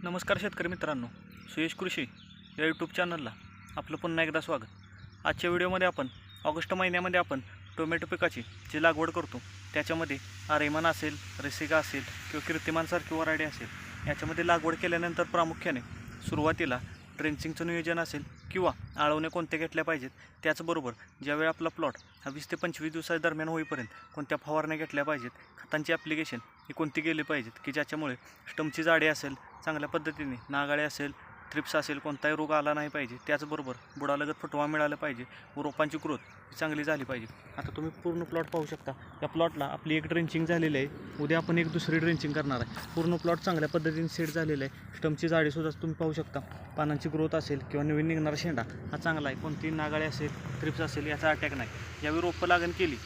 नमस्कार शेतकरी मित्रांनो, सुयश कृषी या यूट्यूब चॅनलला आपलं पुन्हा एकदा स्वागत. आजच्या व्हिडिओमध्ये आपण ऑगस्ट महिन्यामध्ये आपण टोमॅटो पिकाची जी लागवड करतो त्याच्यामध्ये आरेमान असेल, रेसिका असेल किंवा कीर्तिमानसारखी वराडी असेल याच्यामध्ये लागवड केल्यानंतर प्रामुख्याने सुरुवातीला ड्रेंचिंगचं नियोजन असेल किंवा आळवणे कोणत्या घेतल्या पाहिजेत, त्याचबरोबर ज्यावेळी आपला प्लॉट हा 20 ते 25 दिवसाच्या दरम्यान होईपर्यंत कोणत्या फवारण्या घेतल्या पाहिजेत, खतांची ॲप्लिकेशन ही कोणती केली पाहिजेत की ज्याच्यामुळे स्टमची जाडी असेल, चांगल्या पद्धतीने नागाळे असेल, थ्रिप्स असेल, कोणताही रोग आला नाही पाहिजे, त्याचबरोबर बुडालगत फुटवा मिळाला पाहिजे व रोपांची ग्रोथ ही चांगली झाली पाहिजे. आता तुम्ही पूर्ण प्लॉट पाहू शकता. या प्लॉटला आपली एक ड्रेंचिंग झालेली आहे, उद्या आपण एक दुसरी ड्रेंचिंग करणार आहे. पूर्ण प्लॉट चांगल्या पद्धतीने सेट झालेला आहे. स्टमची जाडीसुद्धा तुम्ही पाहू शकता. पानांची ग्रोथ असेल किंवा नवीन निघणारा शेंडा हा चांगला आहे. कोणतीही नागाळे असेल, थ्रिप्स असेल याचा अटॅक नाही. ज्यावेळी रोपं लागण केली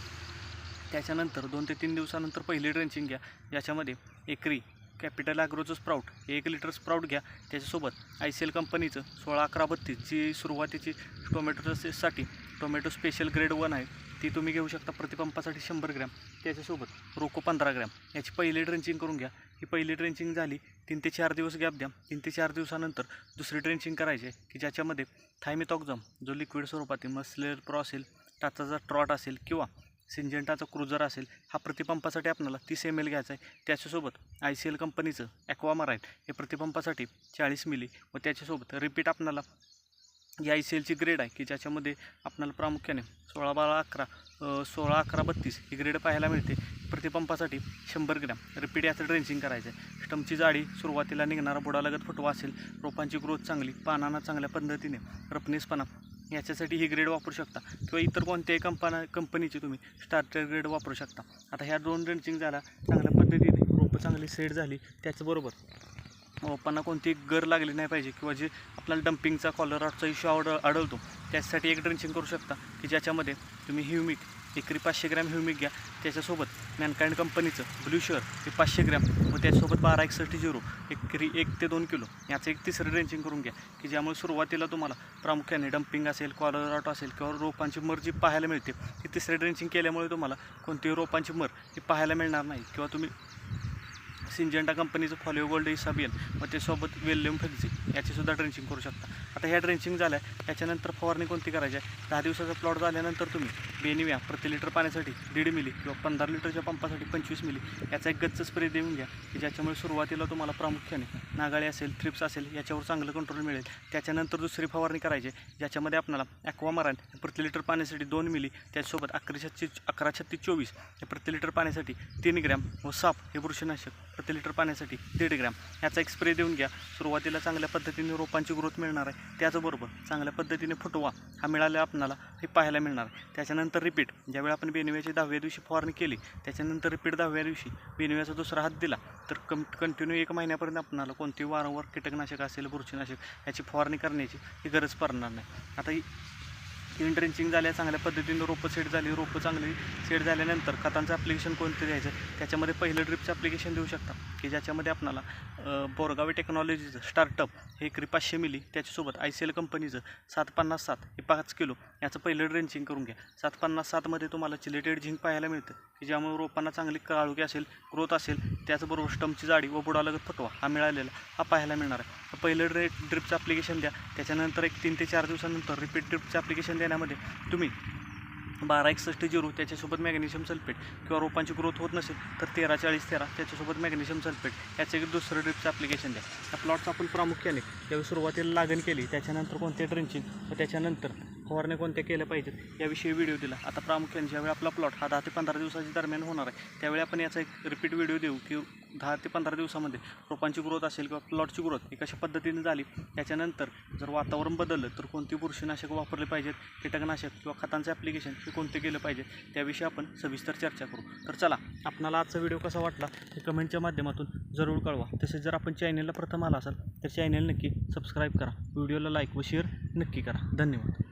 त्याच्यानंतर 2 ते 3 दिवसानंतर पहिली ड्रेंचिंग घ्या. याच्यामध्ये एकरी कॅपिटल ॲग्रोचं स्प्राऊट 1 लिटर स्प्राऊट घ्या. त्याच्यासोबत ICL कंपनीचं 16-11-32 जी सुरुवातीची टोमॅटोसाठी टोमॅटो स्पेशल ग्रेड 1 आहे ती तुम्ही घेऊ शकता. प्रतिपंपासाठी 100 ग्रॅम. त्याच्यासोबत रोको 15 ग्रॅम. याची पहिली ड्रेंचिंग करून घ्या. ही पहिली ड्रेंचिंग झाली 3 ते 4 दिवस गॅप द्या. 3 ते 4 दिवसानंतर दुसरी ड्रेंचिंग करायची आहे की ज्याच्यामध्ये थायमिथॉक्झम जो लिक्विड स्वरूपातील मस्लेर प्रो असेल, टाचाचा ट्रॉट असेल किंवा सिंजेंटाचा क्रुझर असेल, हा प्रतिपंपासाठी आपल्याला 30 ml घ्यायचा आहे. त्याच्यासोबत ICL कंपनीचं ॲक्वामाराईन हे प्रतिपंपासाठी 40 मिली व त्याच्यासोबत रिपीट आपल्याला जी ICLची ग्रेड आहे की ज्याच्यामध्ये आपल्याला प्रामुख्याने 16-11-32 ही ग्रेड पाहायला मिळते. प्रतिपंपासाठी 100 ग्रॅम रिपीट याचं ड्रेंचिंग करायचं आहे. स्टमची जाडी, सुरुवातीला निघणारा बुडालगत फुटवा असेल, रोपांची ग्रोथ चांगली, पानांना चांगल्या पद्धतीने रपणीसपणा याच्यासाठी ही ग्रेड वापरू शकता किंवा इतर कोणत्याही कंपनीची तुम्ही स्टार्टर ग्रेड वापरू शकता. आता ह्या 2 ड्रेंचिंग झाल्या, चांगल्या पद्धतीने रोपं चांगली सेट झाली. त्याचबरोबर रोपांना कोणती गर लागली नाही पाहिजे किंवा जे आपल्याला डम्पिंगचा कॉलरॉटचा इश्यू आढळतो त्याच्यासाठी एक ड्रेंचिंग करू शकता की ज्याच्यामध्ये तुम्ही ह्युमिक एकरी 500 ग्रॅम ह्युमिक घ्या. त्याच्यासोबत मॅनकाइंड कंपनीचं ब्लू शुअर हे 500 ग्रॅम व त्याच्यासोबत 1261 एकरी 1 ते 2 किलो याचं एक तिसरं ड्रेंचिंग करून घ्या की ज्यामुळे सुरुवातीला तुम्हाला प्रामुख्याने डम्पिंग असेल, कॉलरॉट असेल किंवा रोपांची मर जी पाहायला मिळते ती तिसरं ड्रेंचिंग केल्यामुळे तुम्हाला कोणतीही रोपांची मर ही पाहायला मिळणार नाही. किंवा तुम्ही सिंजेंटा कंपनीचं फॉलिओ गोल्ड इसाबियन व त्यासोबत वेल्युम फेक्झी याचीसुद्धा ड्रेंचिंग करू शकता. आता ह्या ड्रेंचिंग झाल्या त्याच्यानंतर फवारणी कोणती करायची आहे. 10 दिवसाचा प्लॉट झाल्यानंतर तुम्ही बेनिव्या प्रति लिटर पाण्यासाठी 1.5 मिली किंवा 15 लिटरच्या पंपासाठी 25 मिली याचा एक गच्च स्प्रे देऊन घ्या की ज्याच्यामुळे सुरुवातीला तुम्हाला प्रामुख्याने नागाळे असेल, थ्रिप्स असेल याच्यावर चांगलं कंट्रोल मिळेल. त्याच्यानंतर दुसरी फवारणी करायची ज्याच्यामध्ये आपल्याला ॲक्वामाराईन प्रति लिटर पाण्यासाठी 2 मिली, त्याच्यासोबत 1136-24 हे प्रति लिटर पाण्यासाठी 3 ग्रॅम व साप हे बुरशीनाशक प्रति लिटर पाण्यासाठी 1.5 ग्रॅम याचा एक स्प्रे देऊन घ्या. सुरुवातीला चांगल्या पद्धतीने रोपांची ग्रोथ मिळणार आहे. त्याचबरोबर चांगल्या पद्धतीने फुटवा हा मिळाला आपल्याला हे पाहायला मिळणार आहे. त्याच्यानंतर रिपीट ज्यावेळी आपण बेनिव्याची 10व्या दिवशी फवारणी केली त्याच्यानंतर रिपीट 10व्या दिवशी बेनिव्याचा दुसरा हात दिला तर कंटिन्यू 1 महिन्यापर्यंत आपल्याला कोणती वारंवार कीटकनाशक असेल, बुरशीनाशक याची फवारणी करण्याची ही गरज पडणार नाही. आता ही 3 ड्रेंचिंग झाल्या, चांगल्या पद्धतीने रोपं सेट झाली. रोपं चांगली सेट झाल्यानंतर खतांचं ॲप्लिकेशन कोणतं द्यायचं त्याच्यामध्ये पहिलं ड्रिपचं ॲप्लिकेशन देऊ शकता की ज्याच्यामध्ये आपल्याला बोरगावी टेक्नॉलॉजीचं स्टार्टअप हे एकरी 500 मिली, त्याच्यासोबत ICL कंपनीचं 757 हे 5 किलो याचं पहिलं ड्रेंचिंग करून घ्या. 757मध्ये तुम्हाला चिलेटेड झिंक पाहायला मिळतं की ज्यामुळे रोपांना चांगली काळुकी असेल, ग्रोथ असेल, त्याचबरोबर स्टमची जाडी व बुडालगत फुटवा हा मिळालेला हा पाहायला मिळणार आहे. पहिलं ड्रिपचं ॲप्लिकेशन द्या. त्याच्यानंतर एक 3 ते 4 दिवसानंतर रिपीट ड्रिपचं ॲप्लिकेशन देण्यामध्ये तुम्ही 1261 त्याच्यासोबत मॅग्नेशियम सल्फेट किंवा रोपांची ग्रोथ होत नसेल तर 1340-13 त्याच्यासोबत मॅग्नेशियम सल्फेट याचं एक दुसरं ड्रिपचं ॲप्लिकेशन द्या. त्या प्लॉटचं आपण प्रामुख्याने ज्यावेळी सुरुवातीला लागण केली त्याच्यानंतर कोणते ड्रेंचिंग व त्याच्यानंतर फवारण्या कोणत्या केल्या पाहिजेत याविषयी व्हिडिओ दिला. आता प्रामुख्याने ज्यावेळी आपला प्लॉट हा 10 ते 15 दिवसाच्या दरम्यान होणार आहे त्यावेळी आपण याचा एक रिपीट व्हिडिओ देऊ की 10 ते 15 दिवसामध्ये रोपांची ग्रोथ असेल किंवा प्लॉटची ग्रोथ ही कशा पद्धतीने झाली. त्याच्यानंतर जर वातावरण बदललं तर कोणती बुरशीनाशक वापरले पाहिजेत, कीटकनाशक किंवा खतांचं ॲप्लिकेशन हे कोणते केलं पाहिजे त्याविषयी आपण सविस्तर चर्चा करू. तर चला, आपणाला आजचा व्हिडिओ कसा वाटला हे कमेंटच्या माध्यमातून जरूर कळवा. तसेच जर आपण चॅनलला प्रथम आला असाल तर चॅनल नक्की सबस्क्राईब करा, व्हिडिओला लाईक व शेअर नक्की करा. धन्यवाद.